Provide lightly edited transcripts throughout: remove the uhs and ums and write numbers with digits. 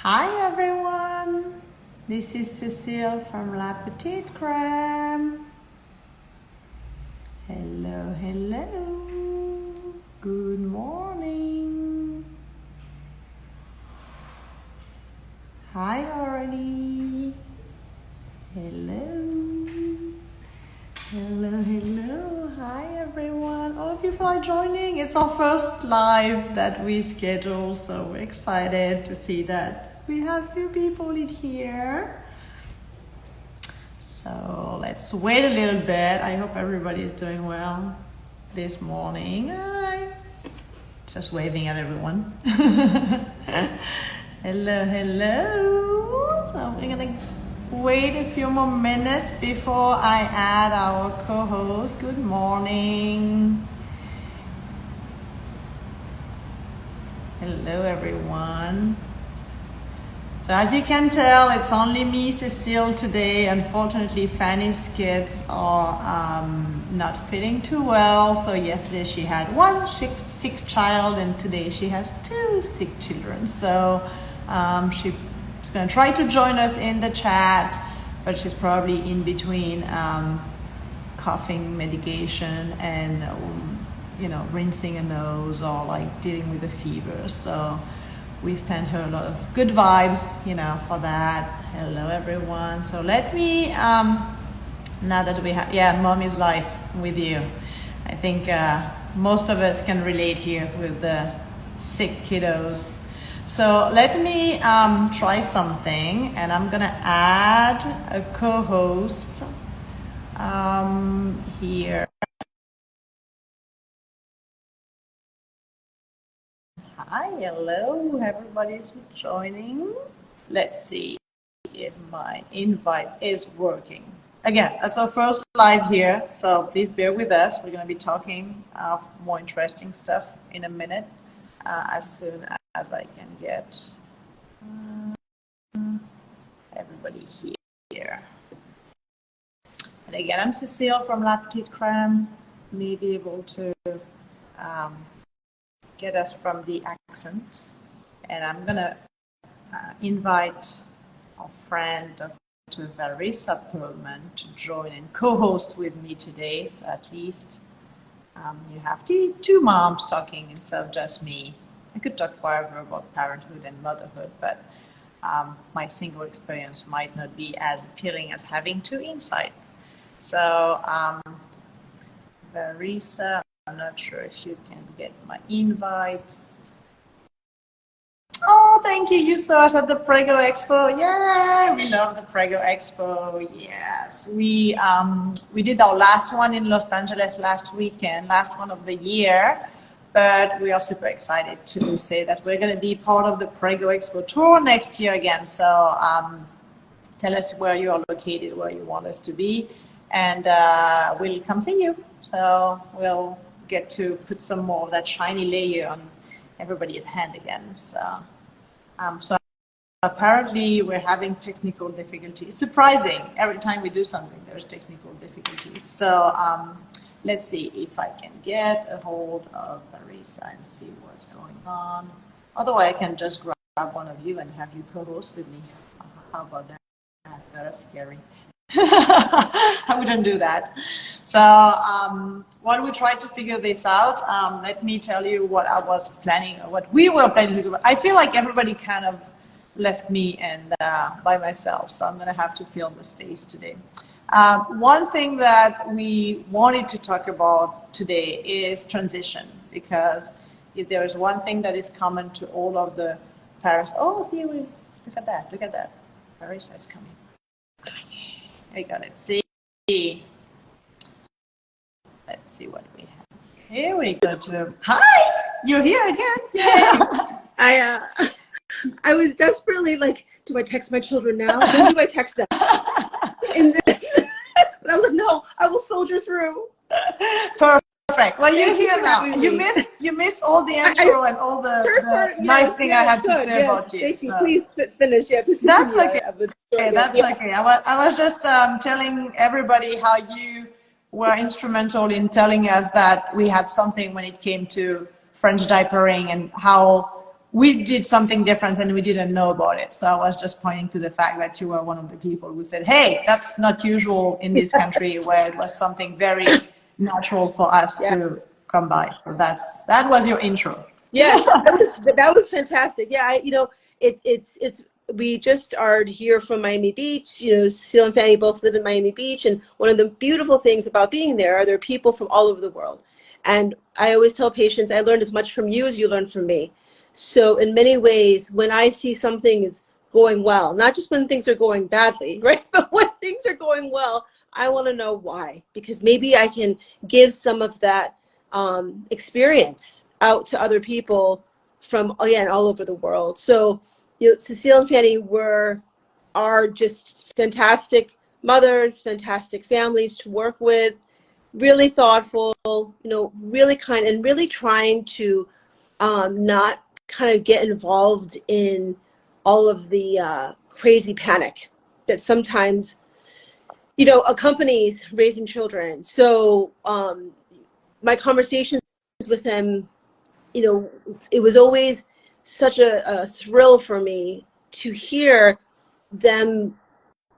Hi everyone, this is Cecile from La Petite Crème. Hello, hello, good morning. Hi Aurélie. Hello, hello, hello, hi everyone. All people are joining. It's our first live that we schedule, so we're excited to see that we have few people in here. So let's wait a little bit. I hope everybody is doing well this morning. Hi. Just waving at everyone. Hello, hello. So we're gonna wait a few more minutes before I add our co-host. Good morning. Hello, everyone. So as you can tell, it's only me, Cecile, today. Unfortunately, Fanny's kids are not feeling too well. So yesterday she had one sick child, and today she has two sick children. So she's going to try to join us in the chat, but she's probably in between coughing medication and rinsing a nose or like dealing with a fever. So we send her a lot of good vibes, for that. Hello, everyone. So let me, now that we have, mom is live with you. I think most of us can relate here with the sick kiddos. So let me try something, and I'm gonna add a co-host here. Hi, hello, everybody's joining. Let's see if my invite is working. Again, that's our first live here, so please bear with us. We're going to be talking more interesting stuff in a minute, as soon as I can get everybody here. And again, I'm Cecile from La Petite Crème. May be able to get us from the accents, and I'm gonna invite our friend Dr. Perlman to join and co-host with me today. So at least you have two moms talking instead of just me. I could talk forever about parenthood and motherhood, but my single experience might not be as appealing as having two inside. So Verisa, I'm not sure if you can get my invites. Oh, thank you. You saw us at the Prego Expo. Yeah, we love the Prego Expo. Yes, we did our last one in Los Angeles last weekend, last one of the year. But we are super excited to say that we're going to be part of the Prego Expo tour next year again. So tell us where you are located, where you want us to be, and we'll come see you. So we'll get to put some more of that shiny layer on everybody's hand again. So apparently we're having technical difficulties. Surprising, every time we do something, there's technical difficulties. So let's see if I can get a hold of Marisa and see what's going on. Otherwise, I can just grab one of you and have you co-host with me. How about that? No, that's scary. I wouldn't do that. So while we try to figure this out, let me tell you what I was planning, or what we were planning to do. I feel like everybody kind of left me and by myself, so I'm going to have to fill the space today. One thing that we wanted to talk about today is transition, because if there is one thing that is common to all of the parents, see, look at that, Paris is coming. I got it. See, let's see what we have. Here we go. Hi, you're here again. I was desperately like, do I text my children now? When do I text them? In this, but I was like, no, I will soldier through. Perfect. Well, you're here now. You missed all the intro and all the nice thing I had to say about you. Thank you. Please finish. Yeah, please that's okay. That's okay. I was just telling everybody how you were instrumental in telling us that we had something when it came to French diapering, and how we did something different and we didn't know about it. So I was just pointing to the fact that you were one of the people who said, hey, that's not usual in this country, where it was something very natural for us Yeah. to come by. So that was your intro. Yes, that was fantastic. Yeah, it's we just are here from Miami Beach. You know, Cecile and Fanny both live in Miami Beach, and one of the beautiful things about being there are there are people from all over the world. And I always tell patients, I learned as much from you as you learned from me. So in many ways, when I see something is going well, not just when things are going badly, right? But when things are going well, I want to know why, because maybe I can give some of that experience out to other people from, again, all over the world. So, you know, Cecile and Fanny are just fantastic mothers, fantastic families to work with, really thoughtful, you know, really kind, and really trying to not kind of get involved in all of the crazy panic that sometimes, you know, accompanies raising children. So my conversations with them, you know, it was always such a thrill for me to hear them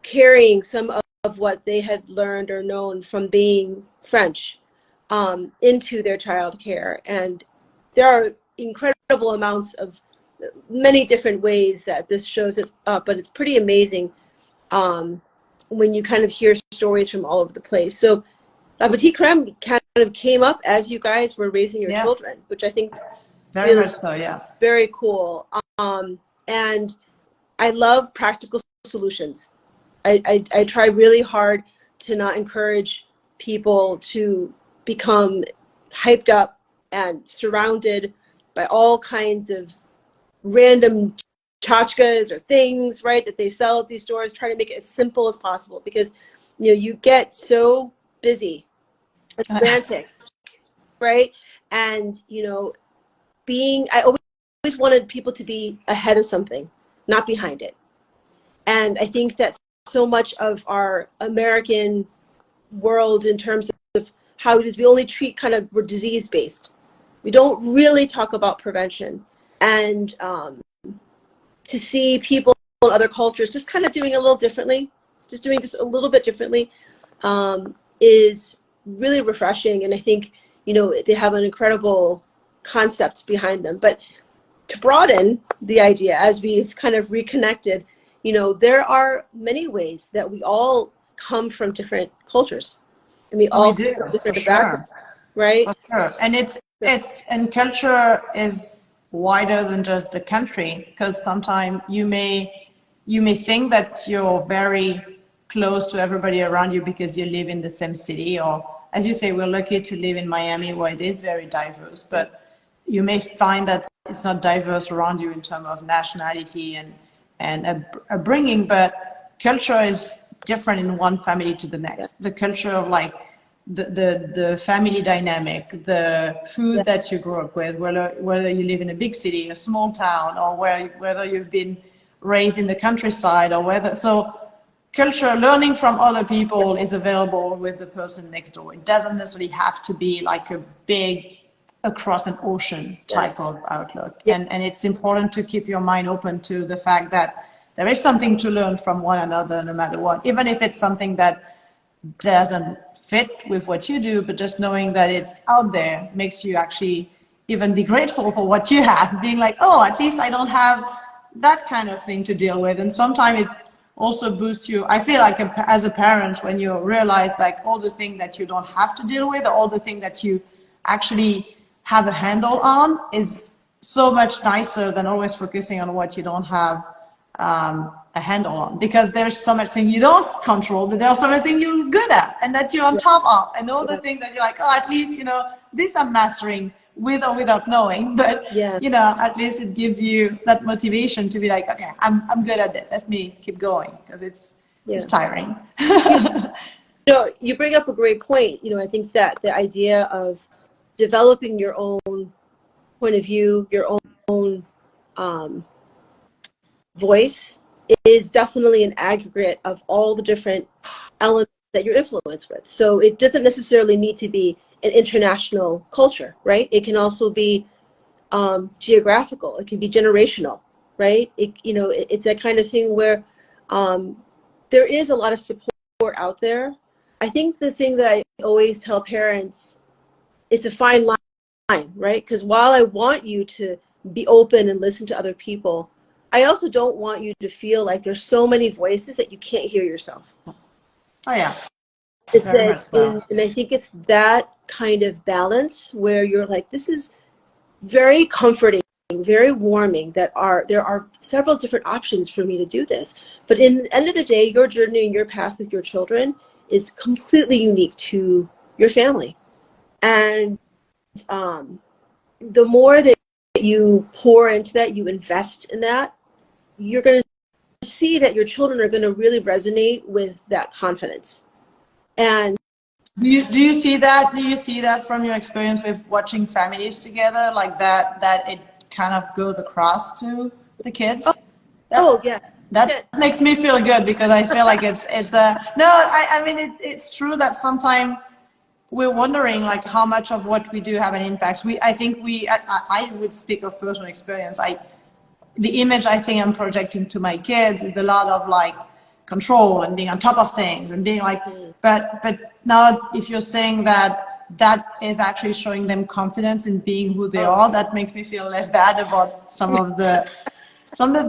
carrying some of what they had learned or known from being French into their childcare. And there are incredible amounts of many different ways that this shows us up, but it's pretty amazing when you kind of hear stories from all over the place. So La Petite Creme kind of came up as you guys were raising your children, which I think Very much so, yes. very cool. And I love practical solutions. I try really hard to not encourage people to become hyped up and surrounded by all kinds of random tchotchkes or things, right, that they sell at these stores. Try to make it as simple as possible, because, you know, you get so busy and frantic, right? And, you know, I always wanted people to be ahead of something, not behind it. And I think that so much of our American world, in terms of how it is, we only treat we're disease based. We don't really talk about prevention. And to see people in other cultures just kind of doing a little differently, just doing just a little bit differently, is really refreshing. And I think, you know, they have an incredible concept behind them. But to broaden the idea, as we've kind of reconnected, you know, there are many ways that we all come from different cultures, and we all do, come from different for backgrounds, sure. right? For sure. And and culture is wider than just the country, because sometimes you may think that you're very close to everybody around you because you live in the same city, or as you say, we're lucky to live in Miami, where it is very diverse, but you may find that it's not diverse around you in terms of nationality and upbringing, but culture is different in one family to the next. The culture of like the family dynamic, the food that you grew up with, whether you live in a big city, a small town, or whether you've been raised in the countryside, or culture, learning from other people is available with the person next door. It doesn't necessarily have to be like a big across an ocean type of outlook. And it's important to keep your mind open to the fact that there is something to learn from one another, no matter what, even if it's something that doesn't fit with what you do, but just knowing that it's out there makes you actually even be grateful for what you have, being like, oh, at least I don't have that kind of thing to deal with. And sometimes it also boosts you. I feel like as a parent, when you realize like all the things that you don't have to deal with, or all the things that you actually have a handle on, is so much nicer than always focusing on what you don't have a handle on, because there's so much thing you don't control, but there are so many things you're good at and that you're on top of, and all the things that you're like, oh, at least, you know, this I'm mastering, with or without knowing, but you know, at least it gives you that motivation to be like, okay, I'm good at it, let me keep going, because it's tiring. You know, you bring up a great point. You know, I think that the idea of developing your own point of view, your own voice, is definitely an aggregate of all the different elements that you're influenced with. So it doesn't necessarily need to be an international culture, right? It can also be geographical. It can be generational, right? It's that kind of thing where there is a lot of support out there. I think the thing that I always tell parents, it's a fine line, right? Because while I want you to be open and listen to other people, I also don't want you to feel like there's so many voices that you can't hear yourself. Oh yeah, It's very that, much so. and I think it's that kind of balance where you're like, this is very comforting, very warming, that there are several different options for me to do this. But in the end of the day, your journey and your path with your children is completely unique to your family. And the more that you pour into that, you invest in that, you're going to see that your children are going to really resonate with that confidence. And do you see that? Do you see that from your experience with watching families together, like that it kind of goes across to the kids? yeah. That makes me feel good, because I feel like it's a no. I mean it's true that sometimes we're wondering like how much of what we do have an impact. I would speak of personal experience. The image I think I'm projecting to my kids is a lot of like control and being on top of things and being like, but now if you're saying that is actually showing them confidence in being who they are, that makes me feel less bad about some of the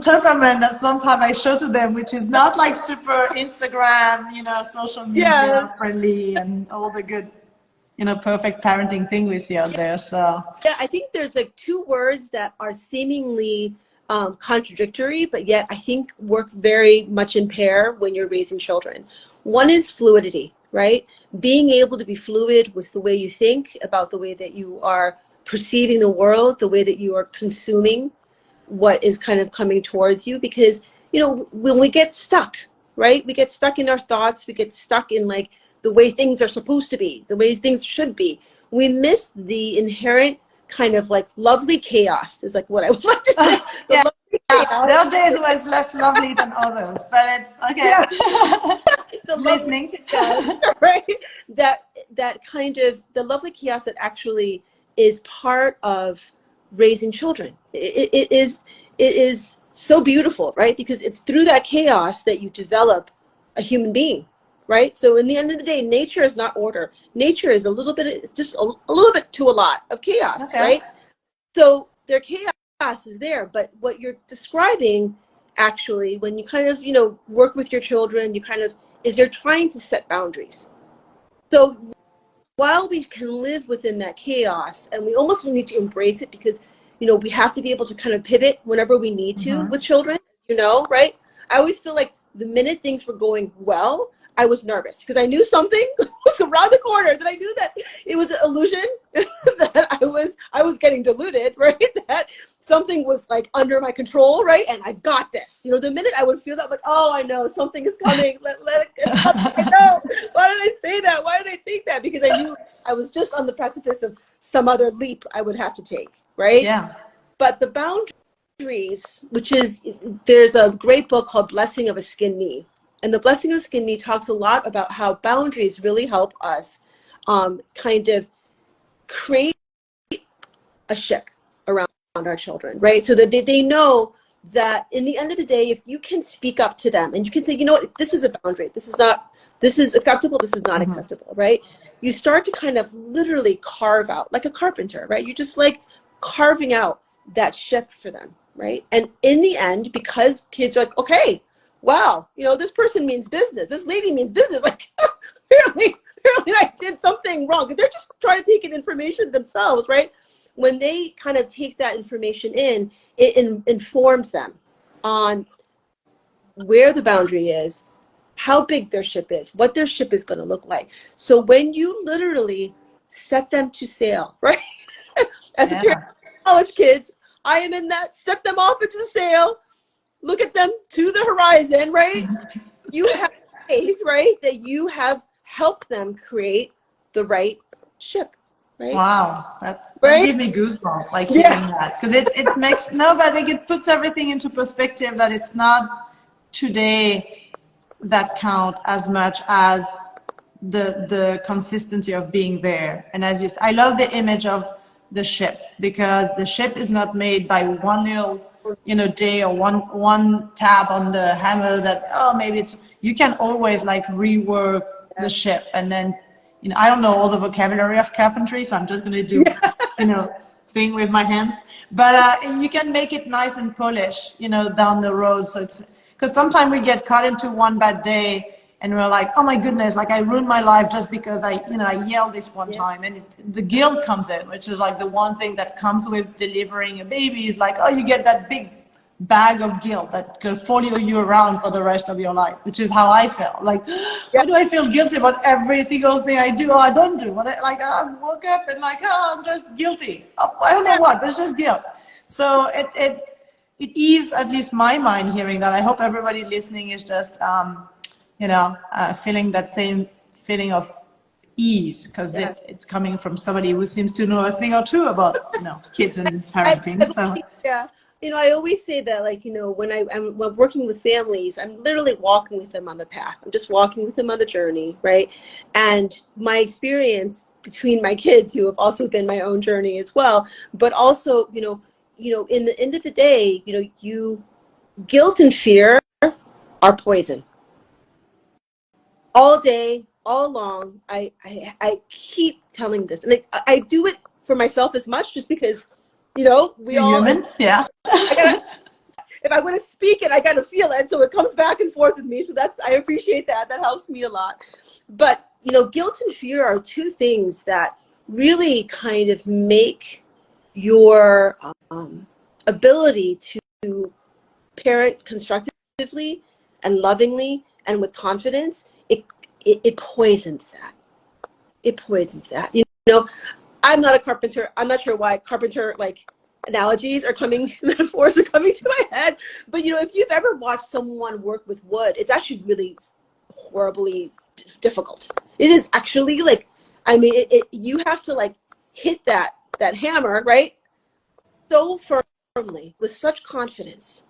temperament that sometimes I show to them, which is not like super Instagram, social media friendly and all the good, perfect parenting thing we see out there. So yeah, I think there's like two words that are seemingly contradictory, but yet I think work very much in pair when you're raising children. One is fluidity, right? Being able to be fluid with the way you think about the way that you are perceiving the world, the way that you are consuming what is kind of coming towards you. Because, when we get stuck, right? We get stuck in our thoughts, we get stuck in like the way things are supposed to be, the ways things should be. We miss the inherent kind of like lovely chaos, is like what I would like to say. Yeah, there are days where it's less lovely than others, but it's okay. Yeah. The listening. Chaos, right? That kind of the lovely chaos that actually is part of raising children. It is so beautiful, right? Because it's through that chaos that you develop a human being, right? So in the end of the day, nature is not order. Nature is it's just a little bit to a lot of chaos, right? So their chaos is there, but what you're describing actually, when you kind of, work with your children, you're trying to set boundaries. So while we can live within that chaos, and we almost need to embrace it, because, we have to be able to kind of pivot whenever we need to with children, right? I always feel like the minute things were going well, I was nervous because I knew something was around the corner, that I knew that it was an illusion, that I was getting deluded, right? That something was like under my control, right? And I got this. The minute I would feel that, like, oh, I know something is coming. Let it. It's coming. I know. Why did I say that? Why did I think that? Because I knew I was just on the precipice of some other leap I would have to take, right? Yeah. But the boundaries, there's a great book called Blessing of a Skin Knee. And the Blessing of a Skin Knee talks a lot about how boundaries really help us kind of create a ship around our children, right? So that they know that in the end of the day, if you can speak up to them and you can say, this is a boundary. This is acceptable. This is not acceptable, right? You start to kind of literally carve out, like a carpenter, right? You're just like carving out that ship for them, right? And in the end, because kids are like, okay, wow, this person means business. This lady means business. Like, apparently I did something wrong. They're just trying to take in information themselves, right? When they kind of take that information in, it informs them on where the boundary is, how big their ship is, what their ship is going to look like. So when you literally set them to sail, right? As a parent of college kids, I am in that, set them off into the sail, look at them to the horizon, right? You have ways, right, that you have helped them create the right ship, right? Wow, that gives me goosebumps, like hearing that, because it makes but I think it puts everything into perspective, that it's not today that count as much as the consistency of being there. And I love the image of the ship, because the ship is not made by one little, day or one tap on the hammer that, oh, maybe it's, you can always like rework the ship. And then, I don't know all the vocabulary of carpentry, so I'm just going to do, thing with my hands. But you can make it nice and polished, down the road. So it's, because sometimes we get caught into one bad day and we're like, oh my goodness, like I ruined my life just because I yelled this one time. And the guilt comes in, which is like the one thing that comes with delivering a baby is like, oh, you get that big bag of guilt that can follow you around for the rest of your life, which is how I felt. Like, why do I feel guilty about every single thing I do or I don't do? I woke up and like, oh, I'm just guilty. Oh, I don't know what, but it's just guilt. So it eased at least my mind hearing that. I hope everybody listening is just, feeling that same feeling of ease, because it's coming from somebody who seems to know a thing or two about, kids and parenting. So. Yeah. I always say that, like, when I'm working with families, I'm literally walking with them on the path. I'm just walking with them on the journey, right? And my experience between my kids, who have also been my own journey as well, but also, in the end of the day, guilt and fear are poison. All day, all along, I keep telling this, and I do it for myself as much, just because. We all human, yeah. If I want to speak it, I got to feel it. So it comes back and forth with me. So I appreciate that. That helps me a lot. But, guilt and fear are two things that really kind of make your ability to parent constructively and lovingly and with confidence, it poisons that. It poisons that. I'm not a carpenter. I'm not sure why carpenter analogies are coming, metaphors are coming to my head. But if you've ever watched someone work with wood, it's actually really horribly difficult. It is actually you have to hit that hammer, right? So firmly, with such confidence,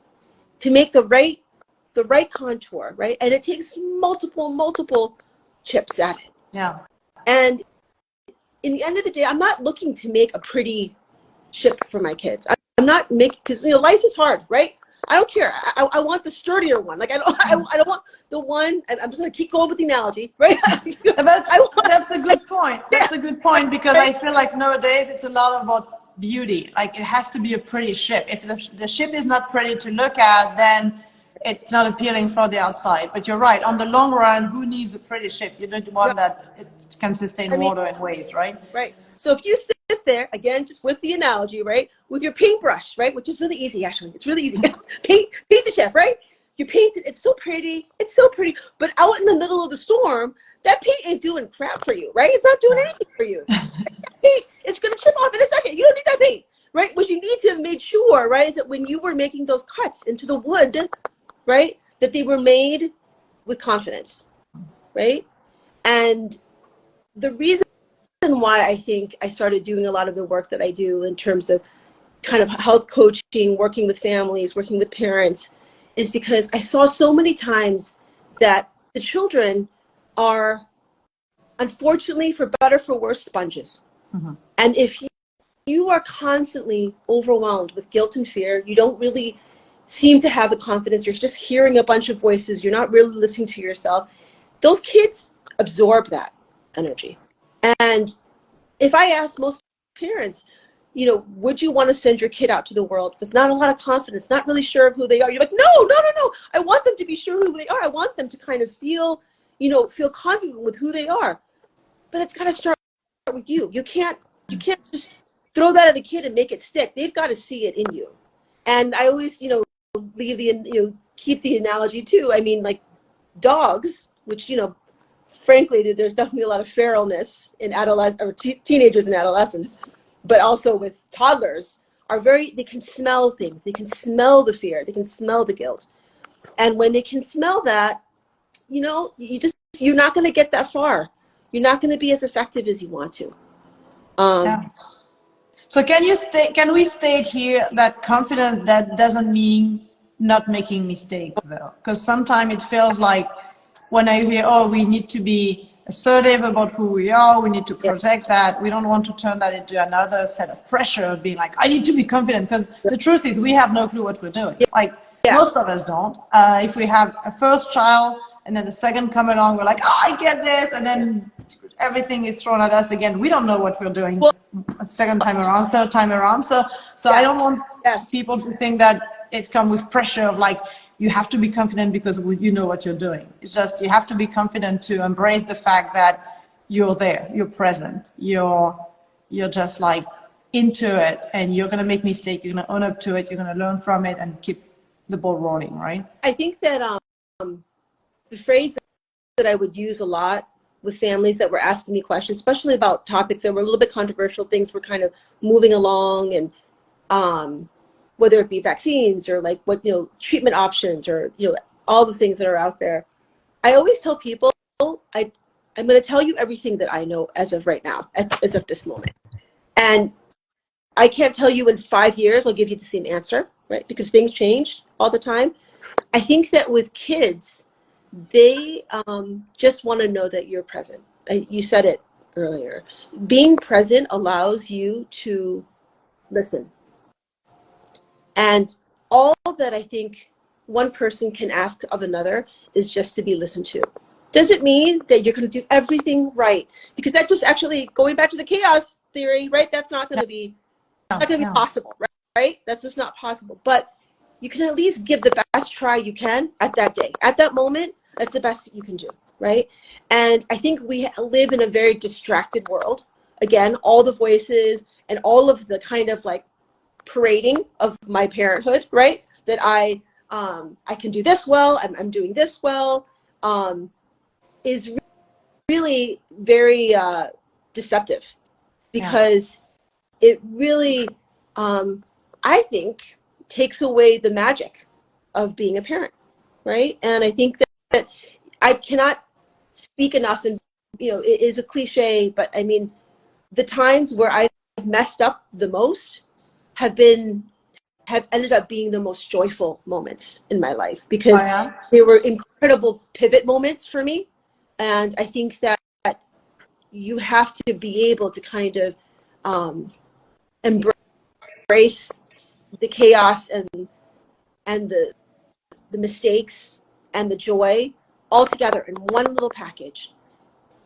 to make the right contour, right? And it takes multiple chips at it. Yeah. And in the end of the day, I'm not looking to make a pretty ship for my kids. I'm not making, because life is hard, right? I don't care. I want the sturdier one. I don't want the one. I'm just gonna keep going with the analogy, right? That's a good point. That's a good point, because I feel like nowadays it's a lot about beauty. Like, it has to be a pretty ship. If the ship is not pretty to look at, then it's not appealing for the outside. But you're right. On the long run, who needs a pretty ship? You don't want that it can sustain water and waves, right? Right. So if you sit there, again, just with the analogy, right, with your paintbrush, right, which is really easy, actually. It's really easy. paint the ship, right? You paint it. It's so pretty. But out in the middle of the storm, that paint ain't doing crap for you, right? It's not doing anything for you. Paint, it's going to chip off in a second. You don't need that paint, right? What you need to have made sure, right, is that when you were making those cuts into the wood, right, that they were made with confidence, right? And the reason why I think I started doing a lot of the work that I do in terms of kind of health coaching, working with families, working with parents, is because I saw so many times that the children are, unfortunately, for better, for worse, sponges. Mm-hmm. And if you are constantly overwhelmed with guilt and fear, you don't really seem to have the confidence, you're just hearing a bunch of voices, you're not really listening to yourself, those kids absorb that energy. And if I ask most parents, would you want to send your kid out to the world with not a lot of confidence, not really sure of who they are? You're like, no. I want them to be sure who they are. I want them to kind of feel confident with who they are. But it's got to start with you. You can't just throw that at a kid and make it stick. They've got to see it in you. And I always, keep the analogy too. I mean, like dogs, which, frankly, there's definitely a lot of feralness in teenagers and adolescents, but also with toddlers, they can smell things. They can smell the fear. They can smell the guilt. And when they can smell that, you're not going to get that far. You're not going to be as effective as you want to. Yeah. So can we state here that confident, that doesn't mean not making mistakes, though? Because sometimes it feels like when I hear, we need to be assertive about who we are. We need to protect that. We don't want to turn that into another set of pressure of being like, I need to be confident, because the truth is we have no clue what we're doing. Like most of us don't. If we have a first child and then the second come along, we're like, oh, I get this. And then everything is thrown at us again. We don't know what we're doing a second time around, third time around. So I don't want people to think that it's come with pressure of like, you have to be confident because you know what you're doing. It's just, you have to be confident to embrace the fact that you're there, you're present, you're just like into it, and you're going to make mistakes, you're going to own up to it, you're going to learn from it and keep the ball rolling, right? I think that the phrase that I would use a lot with families that were asking me questions, especially about topics that were a little bit controversial, things were kind of moving along, and whether it be vaccines or like what, treatment options, or, all the things that are out there. I always tell people, I'm going to tell you everything that I know as of right now, as of this moment. And I can't tell you in 5 years, I'll give you the same answer, right? Because things change all the time. I think that with kids, they just want to know that you're present. You said it earlier. Being present allows you to listen. And all that I think one person can ask of another is just to be listened to. Doesn't mean that you're going to do everything right, because that just actually, going back to the chaos theory, right? That's not going to be possible, right? That's just not possible. But you can at least give the best try you can at that day, at that moment. That's the best that you can do, right? And I think we live in a very distracted world. Again, all the voices and all of the kind of like parading of my parenthood, right? That I can do this well, I'm doing this well, is really very deceptive, because it really, I think, takes away the magic of being a parent, right? And I think that I cannot speak enough, and it is a cliche, but I mean, the times where I've messed up the most have ended up being the most joyful moments in my life, because they were incredible pivot moments for me. And I think that you have to be able to kind of embrace the chaos and the mistakes and the joy all together in one little package.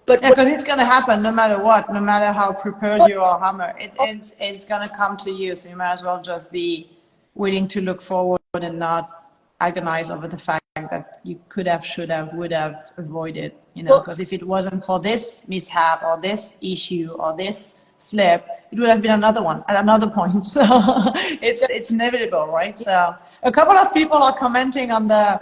But because it's going to happen no matter what, no matter how prepared you are, it's going to come to you. So you might as well just be willing to look forward and not agonize over the fact that you could have, should have, would have avoided, because if it wasn't for this mishap or this issue or this slip, it would have been another one at another point. So it's inevitable, right? So a couple of people are commenting on the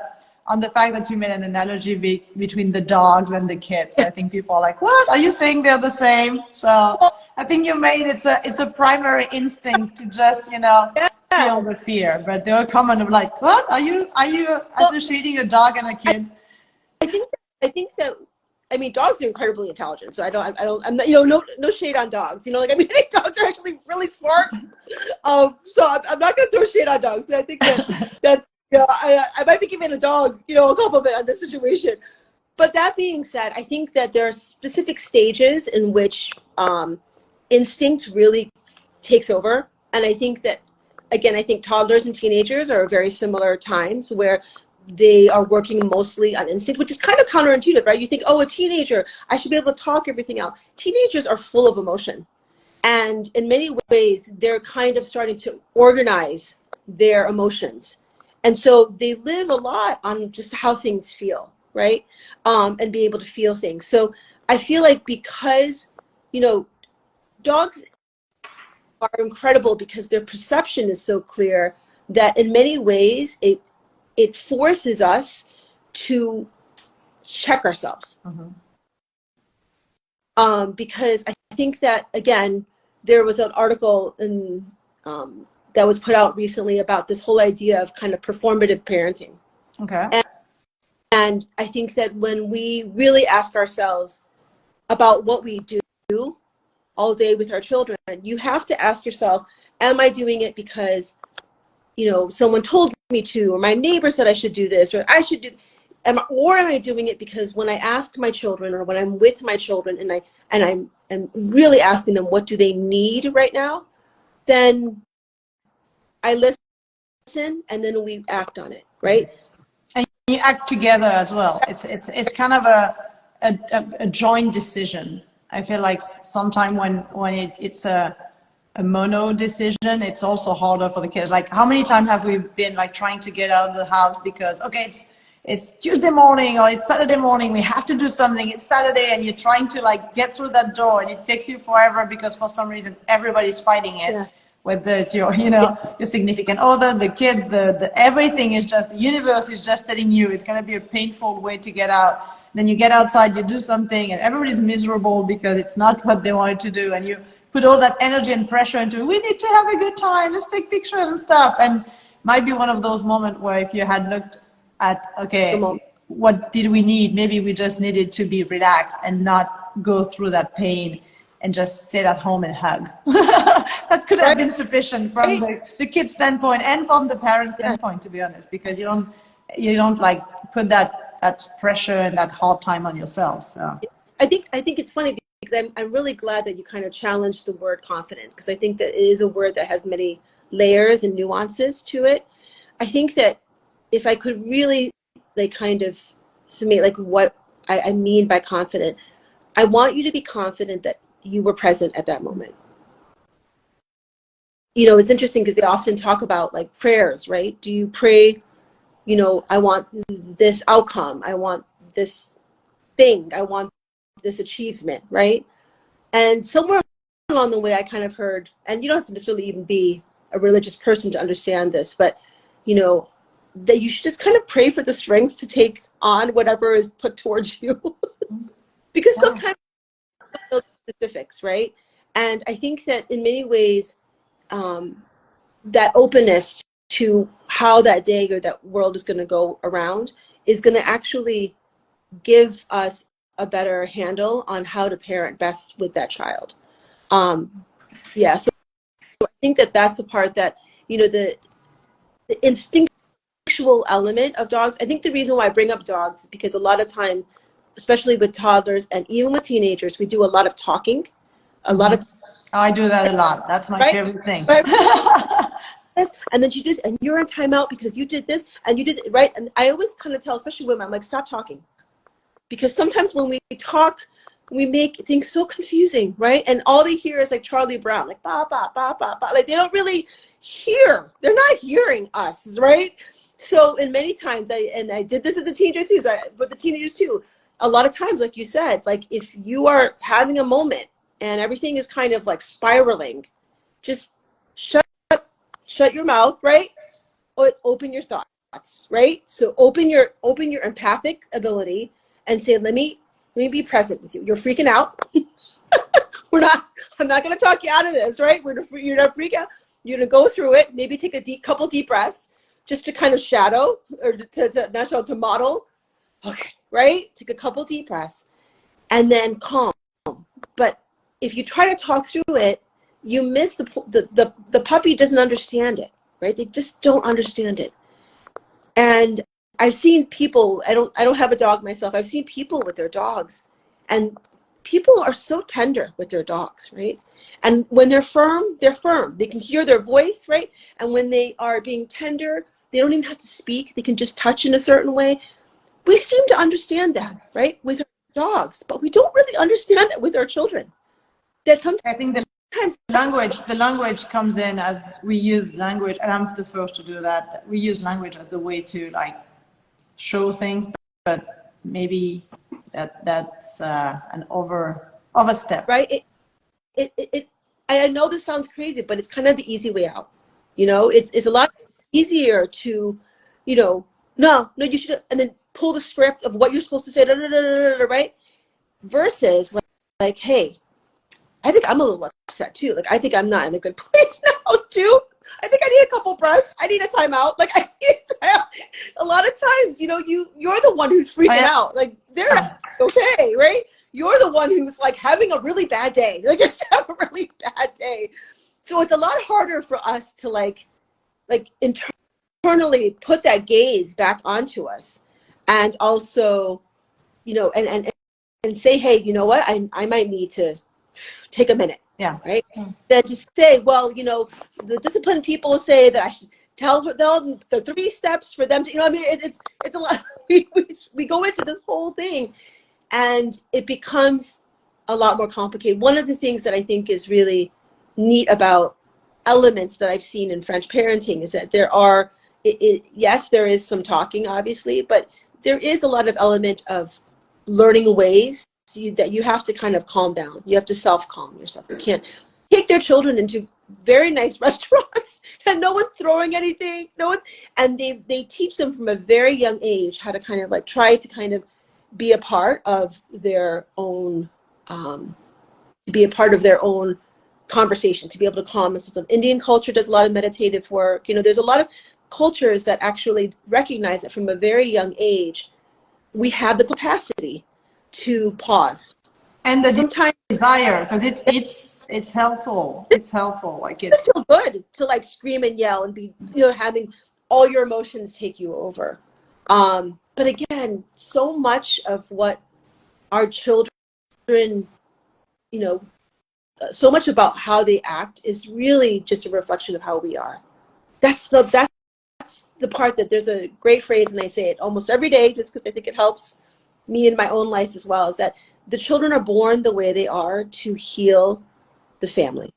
fact that you made an analogy between the dogs and the kids. I think people are like, what? Are you saying they're the same? So I think you made it's a primary instinct to just, feel the fear. But they were comment of like, what? Are you associating a dog and a kid? I think that, I mean, dogs are incredibly intelligent. So I'm not, no shade on dogs. I think dogs are actually really smart. So I'm not going to throw shade on dogs. I think that's, I might be giving a dog, a compliment on this situation. But that being said, I think that there are specific stages in which instinct really takes over. And I think that, again, I think toddlers and teenagers are very similar times where they are working mostly on instinct, which is kind of counterintuitive, right? You think, oh, a teenager, I should be able to talk everything out. Teenagers are full of emotion. And in many ways, they're kind of starting to organize their emotions. And so they live a lot on just how things feel, right? And be able to feel things. So I feel like because, dogs are incredible because their perception is so clear that in many ways it forces us to check ourselves. Mm-hmm. Because I think that, again, there was an article in that was put out recently about this whole idea of kind of performative parenting. Okay. And I think that when we really ask ourselves about what we do all day with our children, you have to ask yourself, am I doing it because, someone told me to, or my neighbor said I should do this, or I should do, or am I doing it because when I ask my children, or when I'm with my children, and I'm really asking them what do they need right now, then I listen and then we act on it, right? And you act together as well. It's kind of a joint decision. I feel like sometimes when it's a mono decision, it's also harder for the kids. Like, how many times have we been like trying to get out of the house because, okay, it's Tuesday morning or it's Saturday morning, we have to do something, it's Saturday, and you're trying to like get through that door and it takes you forever because for some reason everybody's fighting it. Yes. Whether it's your, your significant other, the kid, the everything is just, the universe is just telling you it's going to be a painful way to get out. Then you get outside, you do something, and everybody's miserable because it's not what they wanted to do. And you put all that energy and pressure into it. We need to have a good time. Let's take pictures and stuff. And might be one of those moments where if you had looked at, okay, what did we need? Maybe we just needed to be relaxed and not go through that pain and just sit at home and hug. That could have been sufficient from the kid's standpoint and from the parent's standpoint, to be honest, because you don't like put that pressure and that hard time on yourself. So I think it's funny because I'm really glad that you kind of challenged the word confident, because I think that it is a word that has many layers and nuances to it. I think that if I could really like kind of summate like what I mean by confident, I want you to be confident that you were present at that moment. You know, it's interesting because they often talk about like prayers, right? Do you pray, you know, I want this outcome, I want this thing, I want this achievement, right? And somewhere along the way I kind of heard, and you don't have to necessarily even be a religious person to understand this, but you know, that you should just kind of pray for the strength to take on whatever is put towards you. Because sometimes you know specifics, right? And I think that in many ways, that openness to how that day or that world is going to go around is going to actually give us a better handle on how to parent best with that child. Yeah, so I think that that's the part that, you know, the instinctual element of dogs. I think the reason why I bring up dogs is because a lot of time, especially with toddlers and even with teenagers, we do a lot of talking, a lot of. I do that a lot. That's my favorite thing. Right? And then you just, and you're in timeout because you did this and you did it, right? And I always kind of tell, especially women, I'm like, stop talking. Because sometimes when we talk, we make things so confusing, right? And all they hear is like Charlie Brown, like ba ba ba ba ba. Like they don't really hear. They're not hearing us, right? So, and many times, I did this as a teenager too. So, with the teenagers too, a lot of times, like you said, like if you are having a moment and everything is kind of like spiraling, just shut your mouth, right? Or open your thoughts, right? So open your empathic ability and say, let me be present with you. You're freaking out. I'm not going to talk you out of this, right? You're not freak out. You're going to go through it. Maybe take a couple deep breaths just to kind of shadow or to model. Okay, right? Take a couple deep breaths and then calm. But if you try to talk through it, you miss the puppy doesn't understand it, right? They just don't understand it. And I've seen people, I don't have a dog myself. I've seen people with their dogs, and people are so tender with their dogs, right? And when they're firm, they're firm. They can hear their voice, right? And when they are being tender, they don't even have to speak. They can just touch in a certain way. We seem to understand that, right? With our dogs, but we don't really understand that with our children. That sometimes I think the language comes in as we use language, and I'm the first to do that. We use language as the way to like show things, but maybe that's an overstep. Right? I know this sounds crazy, but it's kind of the easy way out. You know, it's a lot easier to, you know, no, you should, and then pull the script of what you're supposed to say, right? Versus like, hey, I think I'm a little upset too. Like, I think I'm not in a good place now too. I think I need a couple breaths. I need a timeout. Like, I need a timeout. A lot of times, you know, you're the one who's freaking out. Like, they're not okay, right? You're the one who's like having a really bad day. Like, it's having a really bad day. So it's a lot harder for us to like internally put that gaze back onto us. and also, and say, hey, you know what, I might need to take a minute, Yeah. right? Then to say, well, the disciplined people say that I should tell them the 3 steps for them to, I mean, it's a lot. We go into this whole thing, and it becomes a lot more complicated. One of the things that I think is really neat about elements that I've seen in French parenting is that there are, yes, there is some talking, obviously, but there is a lot of element of learning ways that you have to kind of calm down. You have to self-calm yourself. You can't take their children into very nice restaurants and no one's throwing anything. And they teach them from a very young age how to kind of like try to kind of be a part of their own, conversation, to be able to calm themselves. Indian culture does a lot of meditative work. There's a lot of cultures that actually recognize that from a very young age, we have the capacity to pause. And the Sometimes desire, because it's helpful. It's helpful. Like it feels good to like scream and yell and be, having all your emotions take you over. But again, so much of what our children, so much about how they act is really just a reflection of how we are. That's the part that there's a great phrase, and I say it almost every day just because I think it helps me in my own life as well, is that the children are born the way they are to heal the family.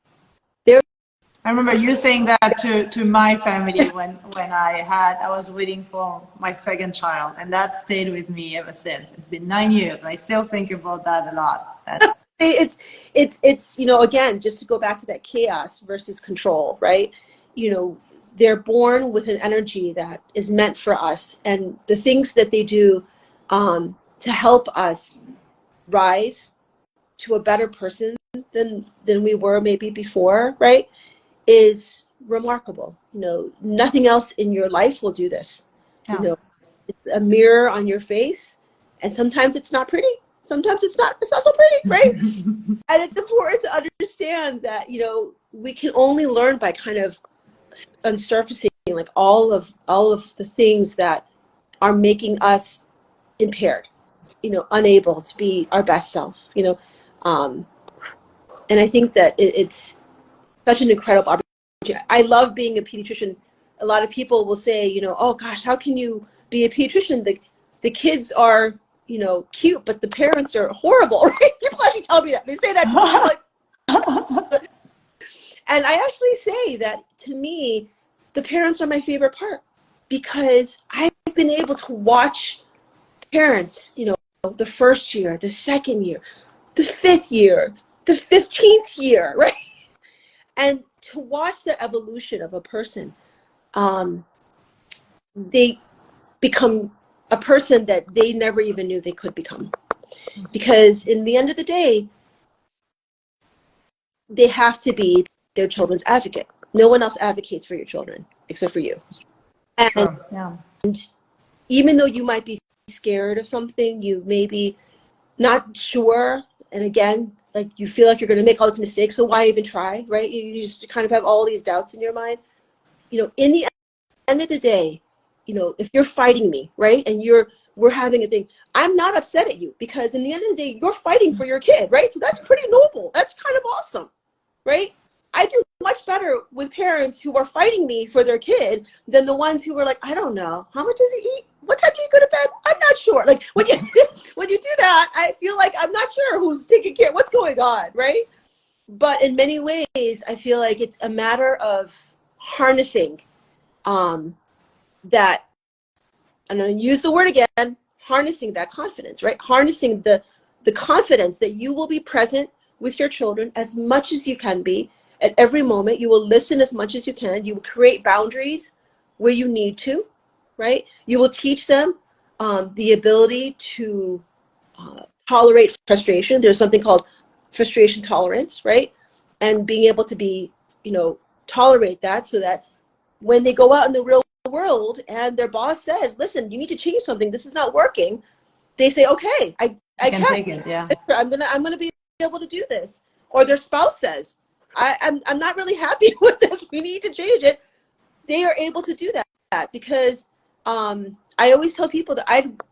I remember you saying that to my family when I was waiting for my second child, and that stayed with me ever since. It's been 9 years, and I still think about that a lot. It's again, just to go back to that chaos versus control, right? They're born with an energy that is meant for us, and the things that they do to help us rise to a better person than we were maybe before, right, is remarkable. Nothing else in your life will do this. Yeah. It's a mirror on your face, and sometimes it's not pretty, sometimes it's not so pretty, right? And it's important to understand that we can only learn by kind of unsurfacing like all of the things that are making us impaired, unable to be our best self, and I think that it's such an incredible opportunity. I love being a pediatrician. A lot of people will say, oh gosh, how can you be a pediatrician? The kids are, cute, but the parents are horrible, right? People actually tell me that. They say that to me. I'm like, and I actually say that, to me, the parents are my favorite part, because I've been able to watch parents, the first year, the second year, the 5th year, the 15th year, right? And to watch the evolution of a person, they become a person that they never even knew they could become. Because in the end of the day, they have to be their children's advocate. No one else advocates for your children except for you. And Sure. Yeah. even though you might be scared of something, you may be not sure, and again, like you feel like you're going to make all these mistakes, so why even try, right? You just kind of have all these doubts in your mind. In the end of the day, if you're fighting me, right, and we're having a thing, I'm not upset at you, because in the end of the day, you're fighting for your kid, right? So that's pretty noble. That's kind of awesome, right? I do much better with parents who are fighting me for their kid than the ones who are like, I don't know, how much does he eat? What time do you go to bed? I'm not sure. Like when you do that, I feel like I'm not sure who's taking care, what's going on, right? But in many ways, I feel like it's a matter of harnessing that, and I'm going to use the word again, harnessing that confidence, right? Harnessing the confidence that you will be present with your children as much as you can be at every moment. You will listen as much as you can. You will create boundaries where you need to, right? You will teach them the ability to tolerate frustration. There's something called frustration tolerance, right? And being able to be, tolerate that, so that when they go out in the real world and their boss says, listen, you need to change something, this is not working, they say, okay, I can take it. Yeah. I'm gonna be able to do this. Or their spouse says, I'm not really happy with this, we need to change it. They are able to do that because I always tell people that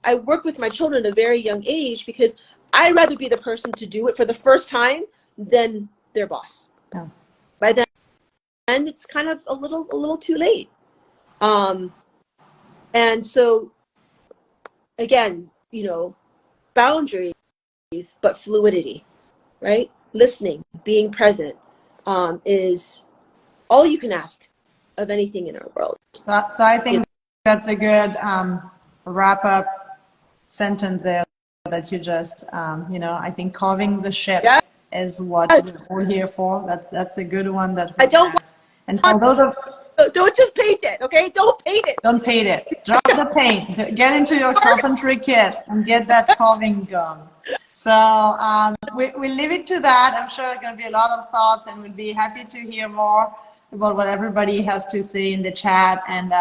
I work with my children at a very young age because I'd rather be the person to do it for the first time than their boss. Yeah. By then, it's kind of a little too late. And so, again, boundaries, but fluidity, right? Listening, being present, is all you can ask of anything in our world. So I think that's a good wrap-up sentence there that you just, I think carving the ship is what we're all here for. That's a good one. And for those of don't just paint it, okay? Don't paint it. Don't paint it. Drop the paint. Get into your carpentry kit and get that carving going. So we'll leave it to that. I'm sure there's going to be a lot of thoughts, and we'll be happy to hear more about what everybody has to say in the chat. And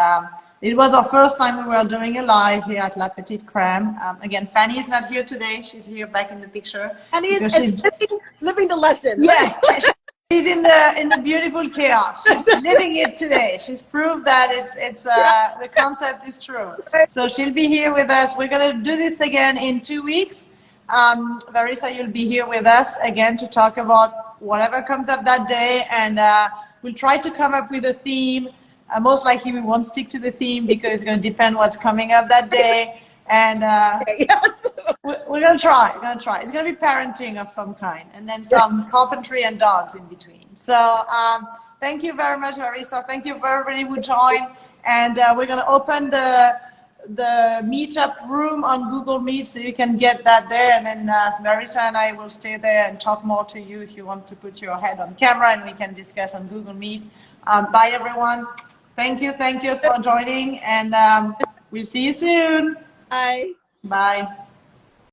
it was our first time we were doing a live here at La Petite Crème. Again, Fanny is not here today. She's here back in the picture. And she's living the lesson. Yes. She's in the beautiful chaos. She's living it today. She's proved that it's the concept is true. So she'll be here with us. We're gonna do this again in 2 weeks. Larissa, you'll be here with us again to talk about whatever comes up that day, and we'll try to come up with a theme. Most likely we won't stick to the theme because it's going to depend what's coming up that day. And we're going to try. It's going to be parenting of some kind, and then some carpentry and dogs in between. So thank you very much, Larissa. Thank you for everybody who joined. And we're going to open the meetup room on Google Meet, so you can get that there. And then Larissa and I will stay there and talk more to you if you want to put your head on camera, and we can discuss on Google Meet. Bye, everyone. Thank you for joining, and we'll see you soon. Bye. Bye.